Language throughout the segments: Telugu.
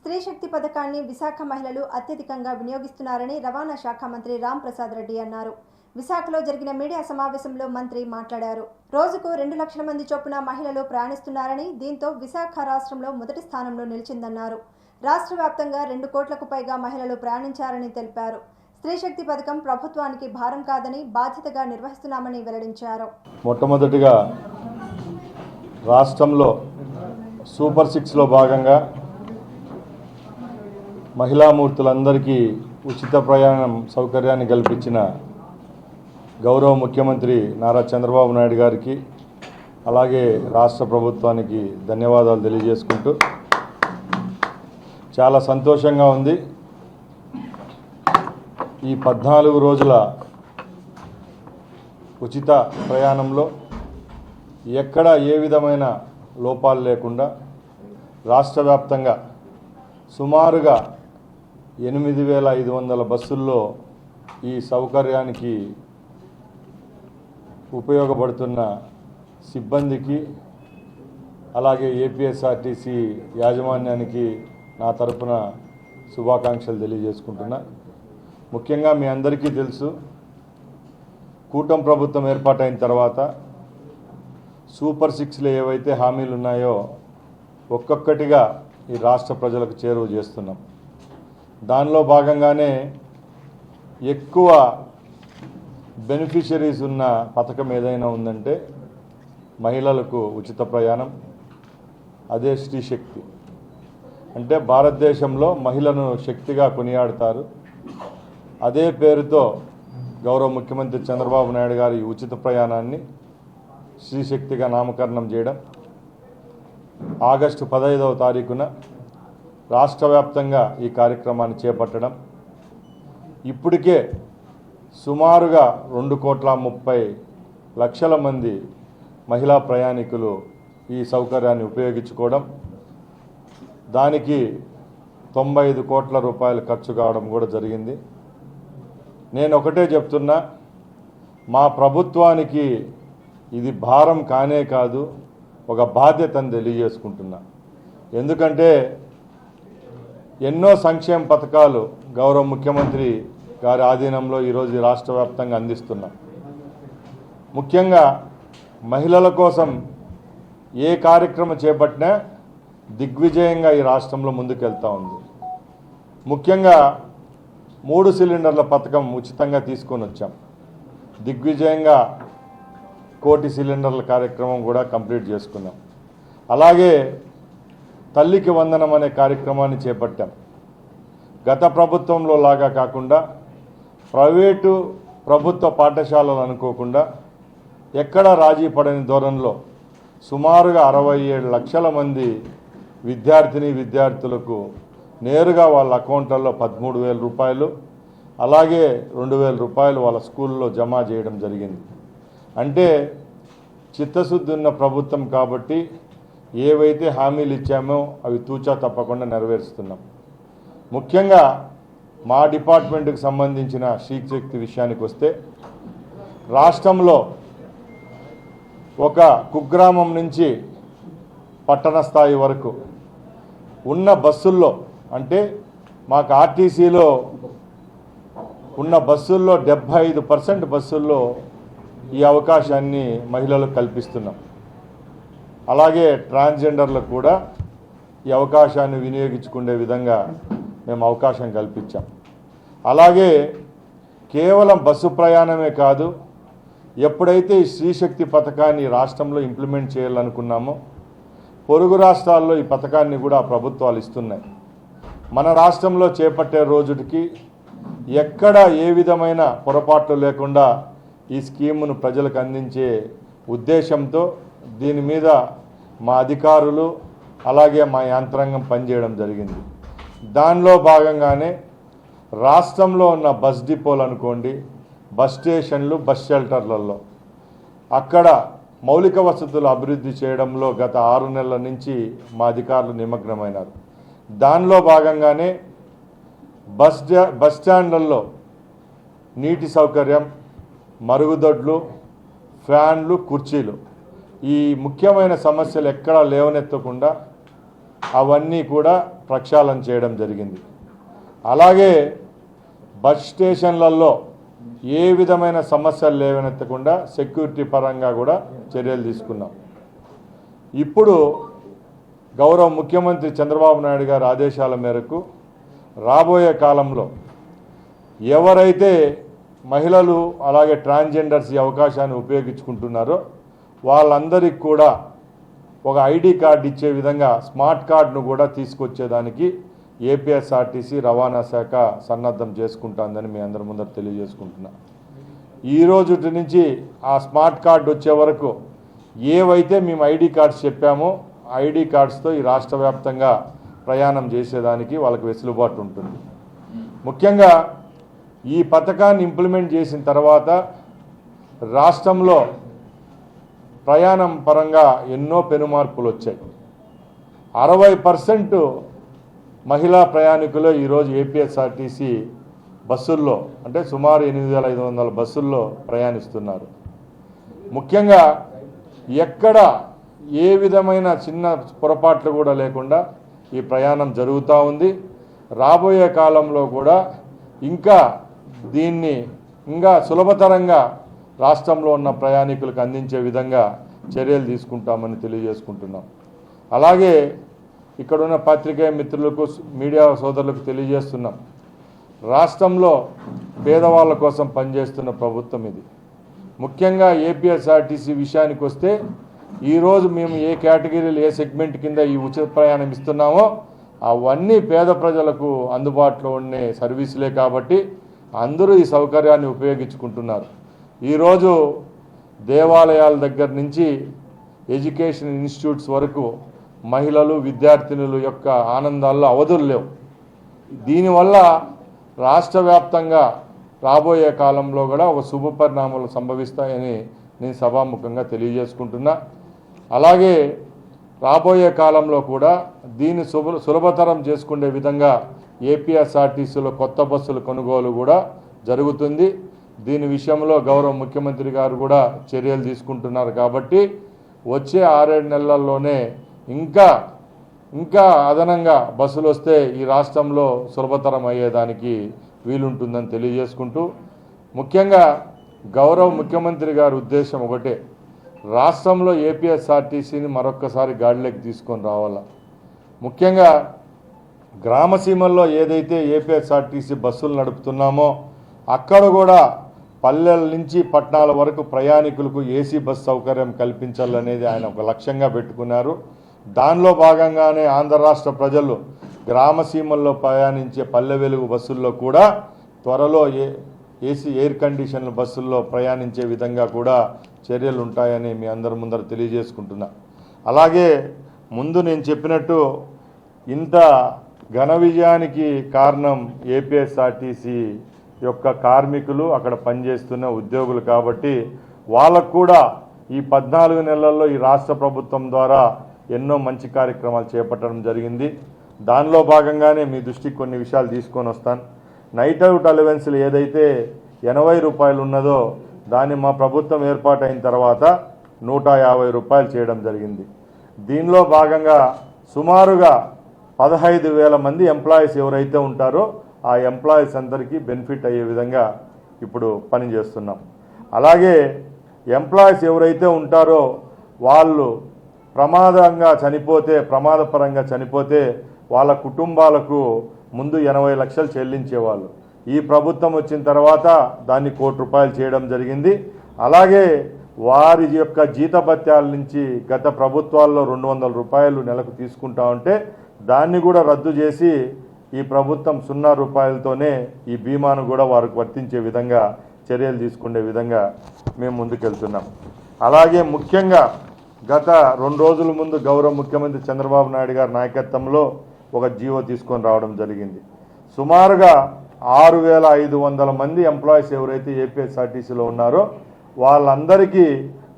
స్త్రీ శక్తి పథకాన్ని విశాఖ మహిళలు అత్యధికంగా వినియోగిస్తున్నారని రవాణా శాఖ మంత్రి రాంప్రసాద్ రెడ్డి అన్నారు. విశాఖలో జరిగిన మీడియా సమావేశంలో మంత్రి మాట్లాడారు. రోజుకు 2 లక్షల మంది చొప్పున మహిళలు ప్రయాణిస్తున్నారని, దీంతో విశాఖ రాష్ట్రంలో మొదటి స్థానంలో నిలిచిందన్నారు. రాష్ట్ర వ్యాప్తంగా 2 కోట్లకు పైగా మహిళలు ప్రయాణించారని తెలిపారు. స్త్రీ శక్తి పథకం ప్రభుత్వానికి భారం కాదని బాధ్యతగా నిర్వహిస్తున్నామని వెల్లడించారు. మొట్టమొదటిగా రాష్ట్రంలో సూపర్ 6లో భాగంగా మహిళామూర్తులందరికీ ఉచిత ప్రయాణం సౌకర్యాన్ని కల్పించిన గౌరవ ముఖ్యమంత్రి నారా చంద్రబాబు నాయుడు గారికి, అలాగే రాష్ట్ర ప్రభుత్వానికి ధన్యవాదాలు తెలియజేసుకుంటూ చాలా సంతోషంగా ఉంది. ఈ 14 రోజుల ఉచిత ప్రయాణంలో ఎక్కడ ఏ విధమైన లోపాలు లేకుండా రాష్ట్ర వ్యాప్తంగా సుమారుగా 8,500 బస్సుల్లో ఈ సౌకర్యానికి ఉపయోగపడుతున్న సిబ్బందికి, అలాగే ఏపీఎస్ఆర్టీసీ యాజమాన్యానికి నా తరపున శుభాకాంక్షలు తెలియజేసుకుంటున్నా. ముఖ్యంగా మీ అందరికీ తెలుసు, కూటమి ప్రభుత్వం ఏర్పాటైన తర్వాత సూపర్ 6లో ఏవైతే హామీలు ఉన్నాయో ఒక్కొక్కటిగా ఈ రాష్ట్ర ప్రజలకు చేరువ చేస్తున్నాం. దానిలో భాగంగానే ఎక్కువ బెనిఫిషరీస్ ఉన్న పథకం ఏదైనా ఉందంటే మహిళలకు ఉచిత ప్రయాణం, అదే స్త్రీ శక్తి. అంటే భారతదేశంలో మహిళను శక్తిగా కొనియాడతారు. అదే పేరుతో గౌరవ ముఖ్యమంత్రి చంద్రబాబు నాయుడు గారి ఉచిత ప్రయాణాన్ని స్త్రీ శక్తిగా నామకరణం చేయడం, ఆగస్టు 15వ తారీఖున రాష్ట్ర వ్యాప్తంగా ఈ కార్యక్రమాన్ని చేపట్టడం, ఇప్పటికే సుమారుగా 2,30,00,000 మంది మహిళా ప్రయాణికులు ఈ సౌకర్యాన్ని ఉపయోగించుకోవడం, దానికి 95 కోట్ల రూపాయలు ఖర్చు కావడం కూడా జరిగింది. నేను ఒకటే చెప్తున్నా, మా ప్రభుత్వానికి ఇది భారం కానే కాదు, ఒక బాధ్యతను తెలియజేసుకుంటున్నా. ఎందుకంటే ఎన్నో సంక్షేమ పథకాలు గౌరవ ముఖ్యమంత్రి గారి ఆధీనంలో ఈరోజు రాష్ట్ర వ్యాప్తంగా అందిస్తున్నాం. ముఖ్యంగా మహిళల కోసం ఏ కార్యక్రమం చేపట్టినా దిగ్విజయంగా ఈ రాష్ట్రంలో ముందుకెళ్తూ ఉంది. ముఖ్యంగా 3 సిలిండర్ల పథకం ఉచితంగా తీసుకొని వచ్చాం. దిగ్విజయంగా 1 కోటి సిలిండర్ల కార్యక్రమం కూడా కంప్లీట్ చేసుకున్నాం. అలాగే తల్లికి వందనం అనే కార్యక్రమాన్ని చేపట్టాం. గత ప్రభుత్వంలో లాగా కాకుండా ప్రైవేటు ప్రభుత్వ పాఠశాలలు అనుకోకుండా ఎక్కడ రాజీ పడని ధోరణిలో సుమారుగా 67 లక్షల మంది విద్యార్థులకు నేరుగా వాళ్ళ అకౌంట్లలో 13,000 రూపాయలు, అలాగే 2,000 రూపాయలు వాళ్ళ స్కూల్లో జమ చేయడం జరిగింది. అంటే చిత్తశుద్ధి ఉన్న ప్రభుత్వం కాబట్టి ఏవైతే హామీలు ఇచ్చామో అవి తూచా తప్పకుండా నెరవేరుస్తున్నాం. ముఖ్యంగా మా డిపార్ట్మెంట్కి సంబంధించిన స్త్రీ శక్తి విషయానికి వస్తే, రాష్ట్రంలో ఒక కుగ్రామం నుంచి పట్టణ స్థాయి వరకు ఉన్న బస్సుల్లో, అంటే మాకు ఆర్టీసీలో ఉన్న బస్సుల్లో 75% బస్సుల్లో ఈ అవకాశాన్ని మహిళలకు కల్పిస్తున్నాం. అలాగే ట్రాన్స్జెండర్లకు కూడా ఈ అవకాశాన్ని వినియోగించుకునే విధంగా మేము అవకాశం కల్పించాం. అలాగే కేవలం బస్సు ప్రయాణమే కాదు, ఎప్పుడైతే ఈ స్త్రీశక్తి పథకాన్ని రాష్ట్రంలో ఇంప్లిమెంట్ చేయాలనుకున్నామో పొరుగు రాష్ట్రాల్లో ఈ పథకాన్ని కూడా ప్రభుత్వాలు ఇస్తున్నాయి. మన రాష్ట్రంలో చేపట్టే రోజుకి ఎక్కడ ఏ విధమైన పొరపాట్లు లేకుండా ఈ స్కీమును ప్రజలకు అందించే ఉద్దేశంతో దీని మీద మా అధికారులు అలాగే మా యంత్రాంగం పనిచేయడం జరిగింది. దానిలో భాగంగానే రాష్ట్రంలో ఉన్న బస్ డిపోలు అనుకోండి, బస్ స్టేషన్లు, బస్ షెల్టర్లలో అక్కడ మౌలిక వసతులు అభివృద్ధి చేయడంలో గత 6 నెలల నుంచి మా అధికారులు నిమగ్నమైనారు. దానిలో భాగంగానే బస్ స్టాండ్లలో నీటి సౌకర్యం, మరుగుదొడ్లు, ఫ్యాన్లు, కుర్చీలు, ఈ ముఖ్యమైన సమస్యలు ఎక్కడా లేవనెత్తకుండా అవన్నీ కూడా ప్రక్షాళన చేయడం జరిగింది. అలాగే బస్ స్టేషన్లలో ఏ విధమైన సమస్యలు లేవనెత్తకుండా సెక్యూరిటీ పరంగా కూడా చర్యలు తీసుకున్నాం. ఇప్పుడు గౌరవ ముఖ్యమంత్రి చంద్రబాబు నాయుడు గారి ఆదేశాల మేరకు రాబోయే కాలంలో ఎవరైతే మహిళలు అలాగే ట్రాన్స్జెండర్స్ ఈ అవకాశాన్ని ఉపయోగించుకుంటున్నారో వాళ్ళందరికీ కూడా ఒక ఐడి కార్డు ఇచ్చే విధంగా స్మార్ట్ కార్డును కూడా తీసుకొచ్చేదానికి ఏపీఎస్ఆర్టీసీ రవాణా శాఖ సన్నద్ధం చేసుకుంటుందని మీ అందరి ముందర తెలియజేసుకుంటున్నా. ఈ రోజు నుంచి ఆ స్మార్ట్ కార్డు వచ్చే వరకు ఏవైతే మేము ఐడి కార్డ్స్ చెప్పామో ఐడి కార్డ్స్తో ఈ రాష్ట్ర వ్యాప్తంగా ప్రయాణం చేసేదానికి వాళ్ళకి వెసులుబాటు ఉంటుంది. ముఖ్యంగా ఈ పథకాన్ని ఇంప్లిమెంట్ చేసిన తర్వాత రాష్ట్రంలో ప్రయాణం పరంగా ఎన్నో పెనుమార్పులు వచ్చాయి. 60% మహిళా ప్రయాణికులు ఈరోజు ఏపీఎస్ఆర్టీసీ బస్సుల్లో అంటే సుమారు 8,500 బస్సుల్లో ప్రయాణిస్తున్నారు. ముఖ్యంగా ఎక్కడ ఏ విధమైన చిన్న పొరపాట్లు కూడా లేకుండా ఈ ప్రయాణం జరుగుతూ ఉంది. రాబోయే కాలంలో కూడా ఇంకా దీన్ని ఇంకా సులభతరంగా రాష్ట్రంలో ఉన్న ప్రయాణికులకు అందించే విధంగా చర్యలు తీసుకుంటామని తెలియజేసుకుంటున్నాం. అలాగే ఇక్కడున్న పత్రికా మిత్రులకు మీడియా సోదరులకు తెలియజేస్తున్నాం, రాష్ట్రంలో పేదవాళ్ళ కోసం పనిచేస్తున్న ప్రభుత్వం ఇది. ముఖ్యంగా ఏపీఎస్ఆర్టీసీ విషయానికి వస్తే ఈరోజు మేము ఏ కేటగిరీలు ఏ సెగ్మెంట్ కింద ఈ ఉచిత ప్రయాణం ఇస్తున్నామో అవన్నీ పేద ప్రజలకు అందుబాటులో ఉండే సర్వీసులే కాబట్టి అందరూ ఈ సౌకర్యాన్ని ఉపయోగించుకుంటున్నారు. ఈరోజు దేవాలయాల దగ్గర నుంచి ఎడ్యుకేషన్ ఇన్స్టిట్యూట్స్ వరకు మహిళలు విద్యార్థినుల యొక్క ఆనందాల్లో అవధులు లేవు. దీనివల్ల రాష్ట్ర వ్యాప్తంగా రాబోయే కాలంలో కూడా ఒక శుభ పరిణామాలు సంభవిస్తాయని నేను సభాముఖంగా తెలియజేసుకుంటున్నా. అలాగే రాబోయే కాలంలో కూడా దీన్ని సులభతరం చేసుకునే విధంగా ఏపీఎస్ఆర్టీసీలో కొత్త బస్సుల కొనుగోలు కూడా జరుగుతుంది. దీని విషయంలో గౌరవ ముఖ్యమంత్రి గారు కూడా చర్యలు తీసుకుంటున్నారు. కాబట్టి వచ్చే 6-7 నెలల్లోనే ఇంకా అదనంగా బస్సులు వస్తే ఈ రాష్ట్రంలో సులభతరం అయ్యేదానికి వీలుంటుందని తెలియజేసుకుంటూ, ముఖ్యంగా గౌరవ ముఖ్యమంత్రి గారి ఉద్దేశం ఒకటే, రాష్ట్రంలో ఏపీఎస్ఆర్టీసీని మరొక్కసారి గాడిలోకి తీసుకొని రావాలా. ముఖ్యంగా గ్రామసీమల్లో ఏదైతే ఏపీఎస్ఆర్టీసీ బస్సులు నడుపుతున్నామో అక్కడ కూడా పల్లెల నుంచి పట్టణాల వరకు ప్రయాణికులకు ఏసీ బస్ సౌకర్యం కల్పించాలనేది ఆయన ఒక లక్ష్యంగా పెట్టుకున్నారు. దానిలో భాగంగానే ఆంధ్ర రాష్ట్ర ప్రజలు గ్రామసీమల్లో ప్రయాణించే పల్లె వెలుగు బస్సుల్లో కూడా త్వరలో ఏసీ ఎయిర్ కండిషన్ బస్సుల్లో ప్రయాణించే విధంగా కూడా చర్యలు ఉంటాయని మీ అందరి ముందర తెలియజేసుకుంటున్నా. అలాగే ముందు నేను చెప్పినట్టు ఇంత ఘన విజయానికి కారణం ఏపీఎస్ఆర్టీసీ యొక్క కార్మికులు, అక్కడ పనిచేస్తున్న ఉద్యోగులు. కాబట్టి వాళ్ళకు కూడా ఈ 14 నెలల్లో ఈ రాష్ట్ర ప్రభుత్వం ద్వారా ఎన్నో మంచి కార్యక్రమాలు చేపట్టడం జరిగింది. దానిలో భాగంగానే మీ దృష్టికి కొన్ని విషయాలు తీసుకొని వస్తాను. నైట్ అవుట్ అలవెన్స్లు ఏదైతే 80 రూపాయలు ఉన్నదో దాన్ని మా ప్రభుత్వం ఏర్పాటైన తర్వాత 150 రూపాయలు చేయడం జరిగింది. దీనిలో భాగంగా సుమారుగా 15,000 మంది ఎంప్లాయీస్ ఎవరైతే ఉంటారో ఆ ఎంప్లాయీస్ అందరికీ బెనిఫిట్ అయ్యే విధంగా ఇప్పుడు పనిచేస్తున్నాం. అలాగే ఎంప్లాయీస్ ఎవరైతే ఉంటారో వాళ్ళు ప్రమాదపరంగా చనిపోతే వాళ్ళ కుటుంబాలకు ముందు 80 లక్షలు చెల్లించేవాళ్ళు. ఈ ప్రభుత్వం వచ్చిన తర్వాత దాన్ని 1 కోటి రూపాయలు చేయడం జరిగింది. అలాగే వారి యొక్క జీతభత్యాల నుంచి గత ప్రభుత్వాల్లో 200 రూపాయలు నెలకు తీసుకుంటా ఉంటే దాన్ని కూడా రద్దు చేసి ఈ ప్రభుత్వం 0 రూపాయలతోనే ఈ బీమాను కూడా వారికి వర్తించే విధంగా చర్యలు తీసుకునే విధంగా మేము ముందుకెళ్తున్నాం. అలాగే ముఖ్యంగా గత 2 రోజుల ముందు గౌరవ ముఖ్యమంత్రి చంద్రబాబు నాయుడు గారి నాయకత్వంలో ఒక జీవో తీసుకొని రావడం జరిగింది. సుమారుగా 6,500 మంది ఎంప్లాయీస్ ఎవరైతే ఏపీఎస్ఆర్టీసీలో ఉన్నారో వాళ్ళందరికీ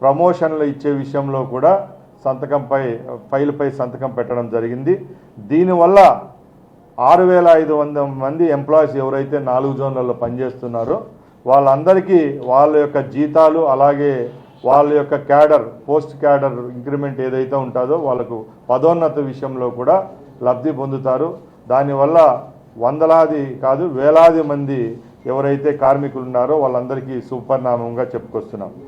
ప్రమోషన్లు ఇచ్చే విషయంలో కూడా ఫైల్పై సంతకం పెట్టడం జరిగింది. దీనివల్ల 6,500 మంది ఎంప్లాయీస్ ఎవరైతే 4 జోన్లలో పనిచేస్తున్నారో వాళ్ళందరికీ వాళ్ళ యొక్క జీతాలు అలాగే వాళ్ళ యొక్క క్యాడర్ పోస్ట్ క్యాడర్ ఇంక్రిమెంట్ ఏదైతే ఉంటుందో వాళ్ళకు పదోన్నత విషయంలో కూడా లబ్ధి పొందుతారు. దానివల్ల వందలాది కాదు వేలాది మంది ఎవరైతే కార్మికులు ఉన్నారో వాళ్ళందరికీ సుపరిణామంగా చెప్పుకొస్తున్నాం.